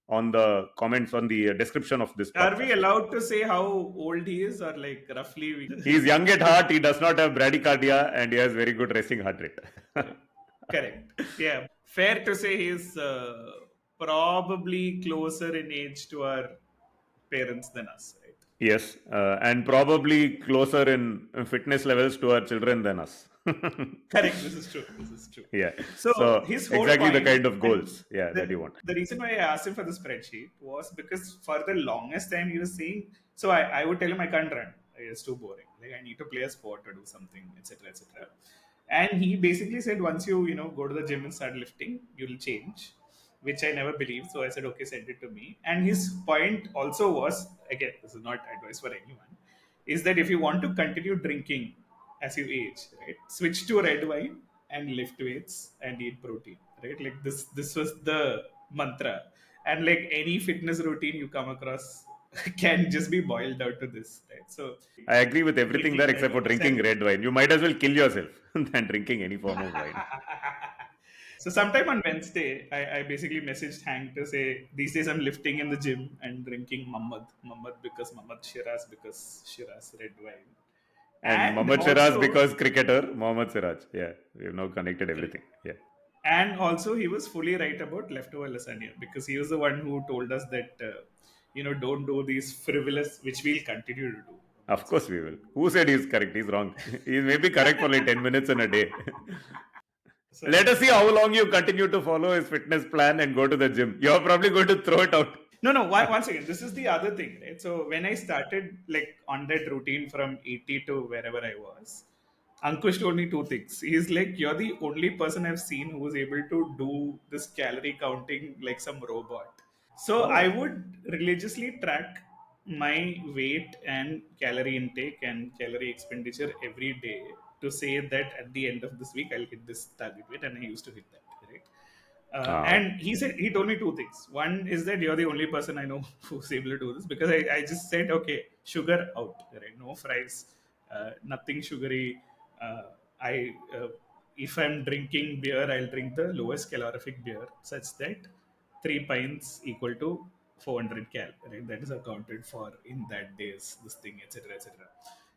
on the comments on the description of this Are we podcast. allowed to say how old he is, or like roughly? He's young at heart. He does not have bradycardia, and he has very good resting heart rate. Correct. Yeah. Fair to say he's probably closer in age to our parents than us, right? Yes, and probably closer in fitness levels to our children than us. Correct. This is true. This is true. Yeah. So So his whole exactly the point, kind of and goals, yeah, that you want. the reason why I asked him for the spreadsheet was because for the longest time he was saying, so I would tell him I can't run. It's too boring. Like I need to play a sport or do something, etc., etc. And he basically said once you go to the gym and start lifting, you'll change, which I never believed. So I said, okay, send it to me. And his point also was, again, this is not advice for anyone, is that if you want to continue drinking as you age, right, switch to red wine and lift weights and eat protein, right? Like this was the mantra. And like any fitness routine you come across can just be boiled down to this, right? So I agree with everything there drinking red except for wine. drinking red wine. You might as well kill yourself than drinking any form of wine. So sometime on Wednesday, I basically messaged Hank to say these days I'm lifting in the gym and drinking Muhammad because Muhammad Shiraz because Shiraz red wine. And And Mohammad Shiraz also because cricketer, Mohammad Siraj. Yeah, we've now connected everything. Yeah. and also he was fully right about leftover lasagna because he was the one who told us that don't do these frivolous, which we'll continue to do, Of obviously. course we will. Who said he's correct? He's wrong. He may be correct for like 10 minutes in a day. Let us So see how long you continue to follow his fitness plan and go to the gym. You're probably going to throw it out. no, no. Once again, this is the other thing, right? So when I started like on that routine from 80 to wherever I was, Ankush told me two things. He's like, "You're the only person I've seen who was able to do this calorie counting like some robot." So I Oh. would religiously track my weight and calorie intake and calorie expenditure every day to say that at the end of this week I'll hit this target weight, and I used to hit that, right? Ah. And he told me two things. One is that you're the only person I know who's able to do this because I just said, okay, sugar out, right? No fries, nothing sugary. Uh, I If I'm drinking beer, I'll drink the lowest calorific beer, such that 3 pints equal to 400 cal, right? That is accounted for in that day's this thing, etc., etc.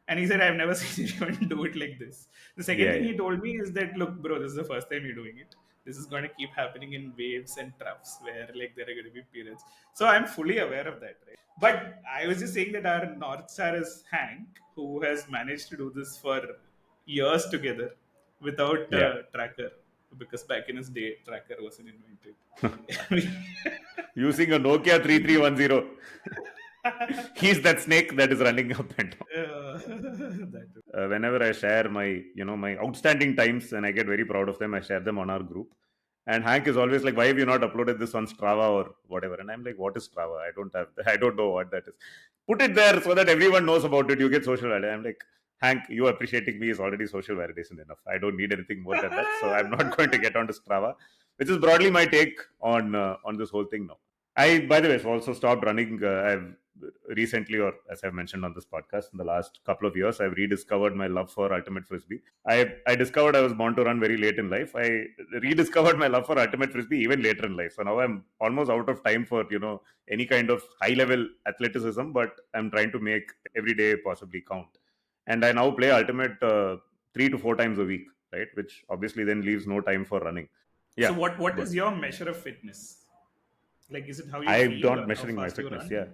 And he said, I've never seen anyone do it like this. The second Yeah, thing yeah. he told me is that, look, bro, this is the first time you're doing it. This is going to keep happening in waves and troughs where like there are going to be periods. So I'm fully aware of that, right? But I was just saying that our North Star is Hank, who has managed to do this for years together without Yeah. a tracker, because back in his day, tracker wasn't invented. Using a Nokia 3310. He's that snake that is running up and down. That Whenever I share my outstanding times and I get very proud of them, I share them on our group. And Hank is always like, "Why have you not uploaded this on Strava or whatever?" And I'm like, "What is Strava? I don't have. I don't know what that is. Put it there so that everyone knows about it. You get social validation." I'm like, "Hank, you appreciating me is already social validation enough. I don't need anything more than that. So I'm not going to get onto Strava," which is broadly my take on this whole thing now. I, by the way, have also stopped running. I've recently, or as I've mentioned on this podcast, in the last couple of years, I've rediscovered my love for ultimate frisbee. I discovered I was born to run very late in life. I rediscovered my love for ultimate frisbee even later in life. So now I'm almost out of time for any kind of high level athleticism, but I'm trying to make every day possibly count. And I now play ultimate 3 to 4 times a week, right? Which obviously then leaves no time for running. So Yeah, what but is your measure of fitness? Like, is it how you I'm feel not or how measuring my fast you fitness. run? Yeah,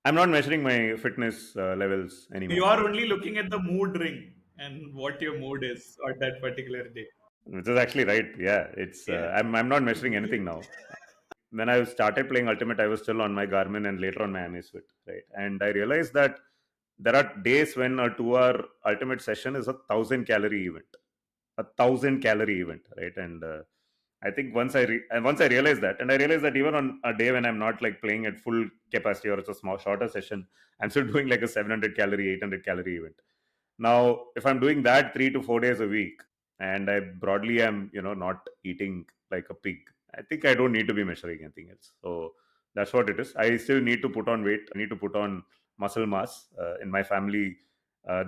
I'm not measuring my fitness levels You anymore, are only looking at the mood ring and what your mood is on that particular day. which is actually right. Yeah, it's Yeah. I'm not measuring anything now. When I started playing Ultimate, I was still on my Garmin and later on my Amazfit, right? And I realized that there are days when a 2 hour Ultimate session is 1,000 calorie event, 1,000 calorie event, right? And I think once I realized that, and I realized that even on a day when I'm not like playing at full capacity or it's a small shorter session, I'm still doing like a 700 calorie, 800 calorie event. Now, if I'm doing that 3 to 4 days a week, and I broadly am, not eating like a pig, I think I don't need to be measuring anything else. So that's what it is. I still need to put on weight. I need to put on muscle mass. In my family,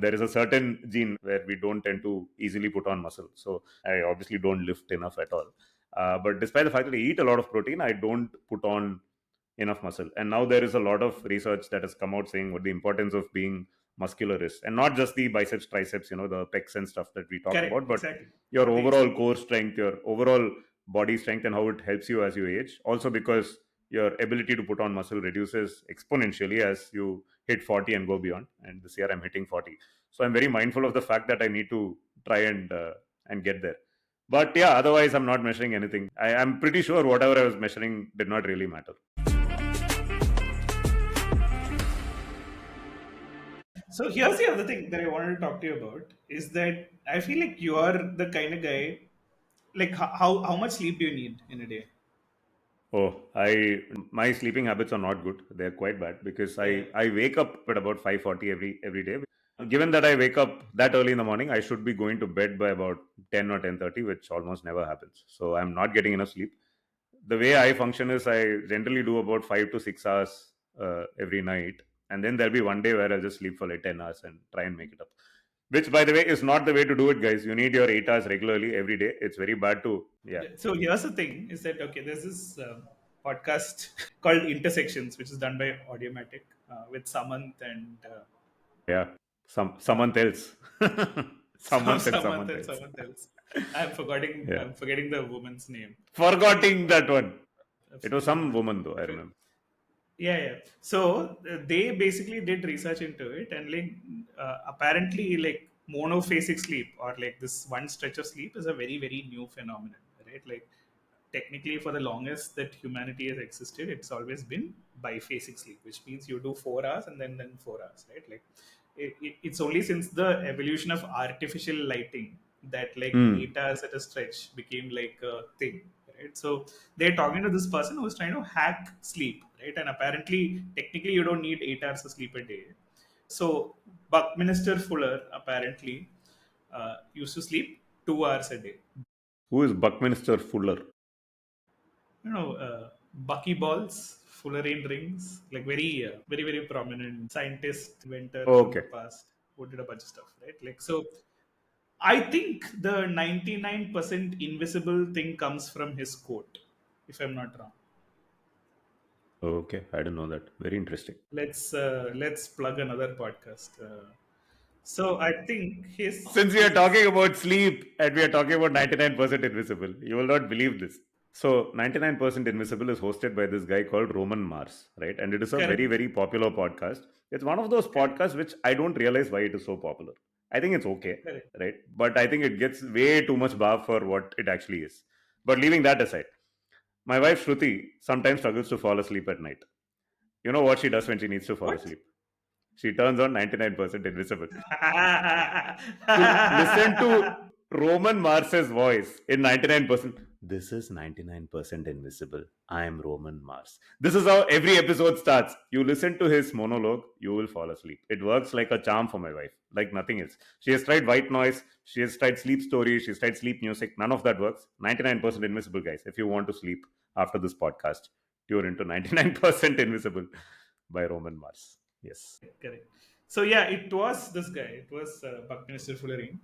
there is a certain gene where we don't tend to easily put on muscle. So I obviously don't lift enough at all. But despite the fact that I eat a lot of protein, I don't put on enough muscle. And now there is a lot of research that has come out saying what the importance of being muscular is, and not just the biceps, triceps, the pecs and stuff that we talk Correct, about, but exactly. your The overall core strength, your overall body strength, and how it helps you as you age. Also, because your ability to put on muscle reduces exponentially as you hit 40 and go beyond. And this year I'm hitting 40, so I'm very mindful of the fact that I need to try and get there. But yeah, otherwise I'm not measuring anything. I'm pretty sure whatever I was measuring did not really matter. So here's the other thing that I wanted to talk to you about is that I feel like you are the kind of guy, like how much sleep do you need in a day? Oh, I my sleeping habits are not good. They're quite bad because Yeah. I wake up at about 5:40 every day. Given that I wake up that early in the morning, I should be going to bed by about 10 or 10:30, which almost never happens. So I'm not getting enough sleep. The way I function is I generally do about 5 to 6 hours every night, and then there'll be one day where I'll just sleep for like 10 hours and try and make it up. Which, by the way, is not the way to do it, guys. You need your 8 hours regularly every day. It's very bad to, yeah. So here's the thing: is that okay? There's this podcast called Intersections, which is done by Audiomatic with Samant and Yeah, uh, someone else. Someone said Samant someone and else. someone else. I'm forgetting. Yeah, I'm forgetting the woman's name. forgetting that one. It was Absolutely some not. woman though. I remember. Yeah, yeah. So they basically did research into it, and like apparently, like monophasic sleep or like this one stretch of sleep is a very very new phenomenon, right? Like technically, for the longest that humanity has existed, it's always been biphasic sleep, which means you do 4 hours and then 4 hours, right? Like it's only since the evolution of artificial lighting that like Hmm. 8 hours at a stretch became like a thing, right? So they're talking to this person who's trying to hack sleep, right? And apparently, technically, you don't need 8 hours of sleep a day. So Buckminster Fuller apparently used to sleep 2 hours a day. Who is Buckminster Fuller? Buckyballs, Fullerene rings, like very, very prominent scientist, inventor from the Okay. past who did a bunch of stuff, right? Like, so I think the 99% invisible thing comes from his quote, if I'm not wrong. Okay. I didn't know that. Very interesting. Let's plug another podcast. So I think Since we are his talking about sleep and we are talking about 99% invisible, you will not believe this. So, 99% Invisible is hosted by this guy called Roman Mars, right? And it is a very, correct, very popular podcast. It's one of those correct, podcasts which I don't realize why it is so popular. I think it's okay, correct. right? But I think it gets way too much bar for what it actually is. But leaving that aside, my wife Shruti sometimes struggles to fall asleep at night. You know what she does when she needs to fall What? asleep? She turns on 99% Invisible to listen to Roman Mars's voice in 99%. This is 99% invisible. I am Roman Mars. This is how every episode starts. You listen to his monologue, you will fall asleep. It works like a charm for my wife, like nothing else. She has tried white noise, she has tried sleep stories, she's tried sleep music. None of that works. 99% invisible, guys. If you want to sleep after this podcast, tune into 99% invisible by Roman Mars. Yes. Correct. So yeah, it was this guy. It was Buckminster Fullerene,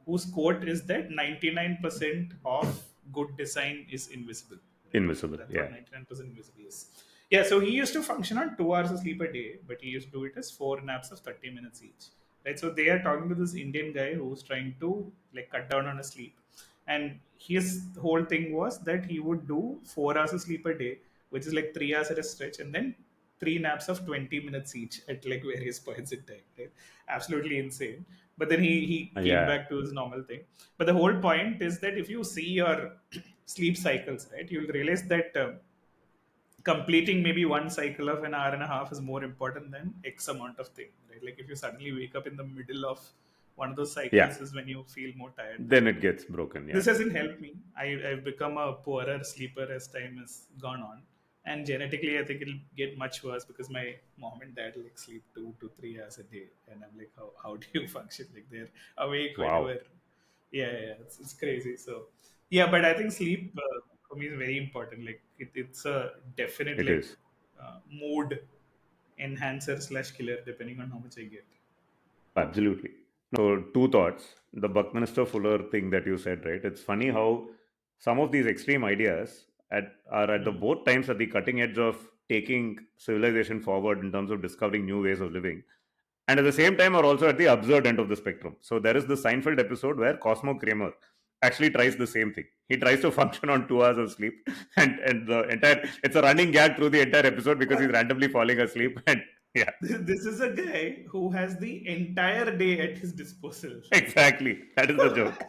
whose quote is that 99% of good design is invisible. Right? Invisible. That's what Yeah. 99% invisible is. Yeah. So he used to function on 2 hours of sleep a day, but he used to do it as 4 naps of 30 minutes each. Right. So they are talking to this Indian guy who's trying to like cut down on his sleep, and his whole thing was that he would do 4 hours of sleep a day, which is like 3 hours at a stretch, and then 3 naps of 20 minutes each at like various points in time, right? Absolutely insane. But then he came Yeah. back to his normal thing. But the whole point is that if you see your sleep cycles, right, you'll realize that completing maybe one cycle of an hour and a half is more important than X amount of thing, right? Like if you suddenly wake up in the middle of one of those Yeah. cycles is when you feel more tired. Then it gets broken. Yeah. This hasn't helped me. I've become a poorer sleeper as time has gone on. And genetically, I think it'll get much worse because my mom and dad like sleep 2 to 3 hours a day. And I'm like, how do you function? Like they're awake Wow. whenever. Yeah, it's crazy. So, yeah, but I think sleep for me is very important. Like it's a definite It like is. mood enhancer slash killer depending on how much I get. Absolutely. So, two thoughts. The Buckminster Fuller thing that you said, right? It's funny how some of these extreme ideas are at the Hmm. both times at the cutting edge of taking civilization forward in terms of discovering new ways of living, and at the same time are also at the absurd end of the spectrum. So there is the Seinfeld episode where Cosmo Kramer actually tries the same thing. He tries to function on 2 hours of sleep, and the entire it's a running gag through the entire episode because he's randomly falling asleep. And yeah, This is a guy who has the entire day at his disposal. exactly, that is the joke.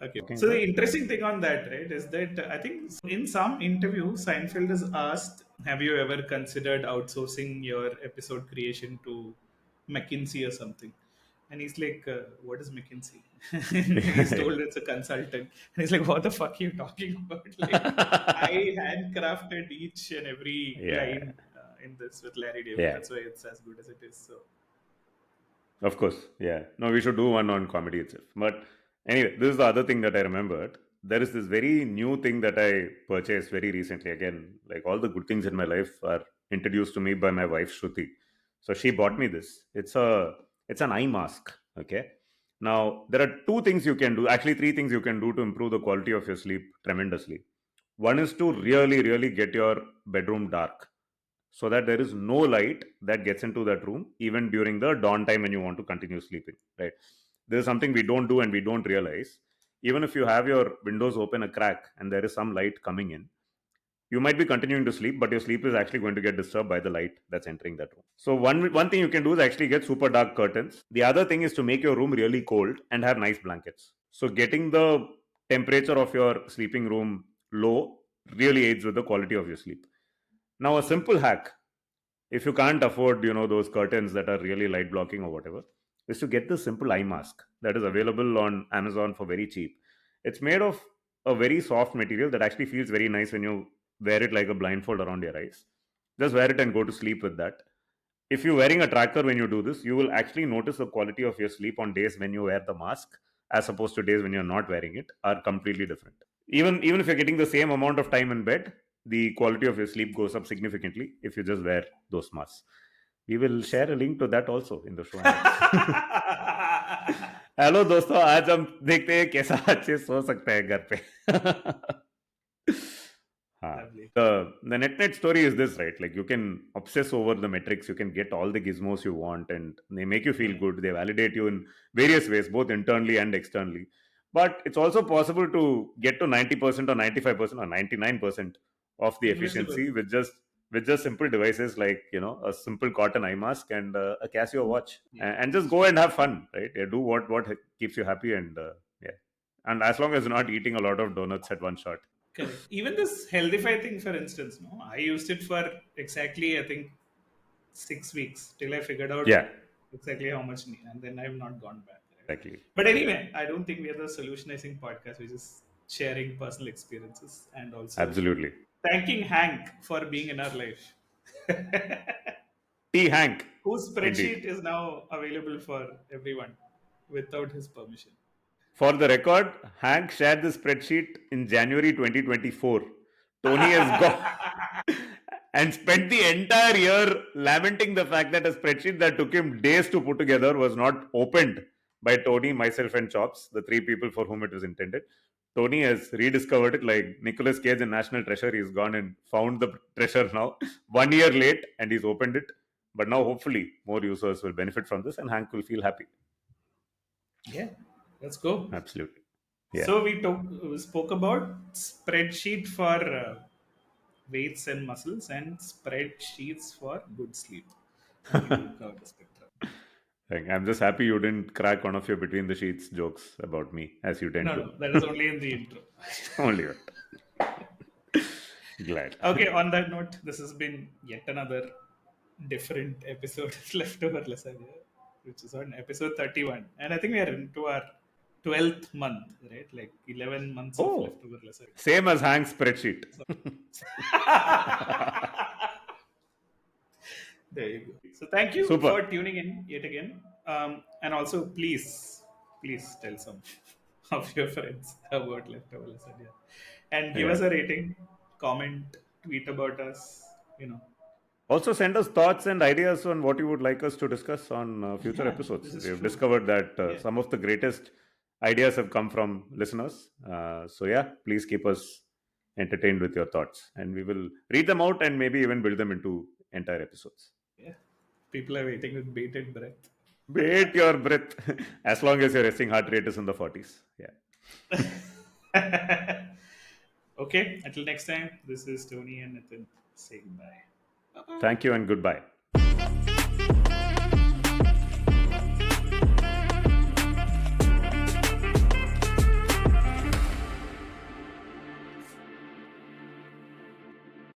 Okay. Talking So the about interesting thing on that, right, is that I think in some interview, Seinfeld is asked, "Have you ever considered outsourcing your episode creation to McKinsey or something?" And he's like, "What is McKinsey?" And he's told it's a consultant. And he's like, "What the fuck are you talking about?" Like, I handcrafted each and every yeah, line in this with Larry David. yeah. That's why it's as good as it is. So Of course, yeah. No, we should do one on comedy itself. But anyway, this is the other thing that I remembered. There is this very new thing that I purchased very recently. Again, like all the good things in my life are introduced to me by my wife Shruti. So she bought me this. It's an eye mask. Okay. Now there are two things you can do. Actually, three things you can do to improve the quality of your sleep tremendously. One is to really, really get your bedroom dark so that there is no light that gets into that room even during the dawn time when you want to continue sleeping, right? This is something we don't do and we don't realize. Even if you have your windows open a crack and there is some light coming in, you might be continuing to sleep, but your sleep is actually going to get disturbed by the light that's entering that room. So one thing you can do is actually get super dark curtains. The other thing is to make your room really cold and have nice blankets. So getting the temperature of your sleeping room low really aids with the quality of your sleep. Now a simple hack, if you can't afford those curtains that are really light blocking or whatever, is to get this simple eye mask that is available on Amazon for very cheap. It's made of a very soft material that actually feels very nice when you wear it like a blindfold around your eyes. Just wear it and go to sleep with that. If you're wearing a tracker when you do this, you will actually notice the quality of your sleep on days when you wear the mask as opposed to days when you're not wearing it are completely different. Even if you're getting the same amount of time in bed, the quality of your sleep goes up significantly if you just wear those masks. We will share a link to that also in the show notes. Hello दोस्तों, आज हम देखते हैं कैसा अच्छे सो सकते हैं घर पे. हाँ. lovely. The net story is this, right? Like you can obsess over the metrics, you can get all the gizmos you want, and they make you feel good. They validate you in various ways, both internally and externally. But it's also possible to get to 90% or 95% or 99% of the Invisible. efficiency with just simple devices like a simple cotton eye mask and a Casio watch, and just go and have fun, right? Yeah, do what keeps you happy, and yeah, and as long as you're not eating a lot of donuts at one shot. Correct. Even this Healthify thing, for instance, no, I used it for exactly, I think, 6 weeks till I figured out Yeah, exactly how much need, and then I've not gone back. Right? exactly. But anyway, I don't think we are the solutionizing podcast. We're just sharing personal experiences and also Absolutely. thanking Hank for being in our life, T. Hank, whose indeed. spreadsheet is now available for everyone without his permission. For the record, Hank shared the spreadsheet in January 2024. Tony has gone and spent the entire year lamenting the fact that a spreadsheet that took him days to put together was not opened by Tony, myself, and Chops, the three people for whom it was intended. Tony has rediscovered it like Nicolas Cage in National Treasure. He's gone and found the treasure now, 1 year late, and he's opened it. But now, hopefully, more users will benefit from this, and Hank will feel happy. Yeah, let's go. Absolutely. Yeah. So we spoke about spreadsheet for weights and muscles and spreadsheets for good sleep. And you covered the spectrum. I'm just happy you didn't crack one of your between the sheets jokes about me, as you tend No, to. no, that is only in the intro. Only one. Glad. Okay, on that note, this has been yet another different episode of Leftover Lasagna, which is on episode 31. And I think we are into our 12th month, right? Like 11 months of Oh, Leftover Lasagna. same as Hank's spreadsheet. There you go. So thank you Super. for tuning in yet again. And also, please tell some of your friends about Leftover Lasagna. And give Yeah. us a rating, comment, tweet about us, Also, send us thoughts and ideas on what you would like us to discuss on future Yeah, episodes. this is We have true. discovered that Yeah. some of the greatest ideas have come from listeners. So, yeah, please keep us entertained with your thoughts, and we will read them out and maybe even build them into entire episodes. Yeah. People are waiting with bated breath. Wait your breath. As long as your resting heart rate is in the 40s. Yeah. Okay, until next time, this is Tony and Nitin saying bye. Bye-bye. Thank you and goodbye.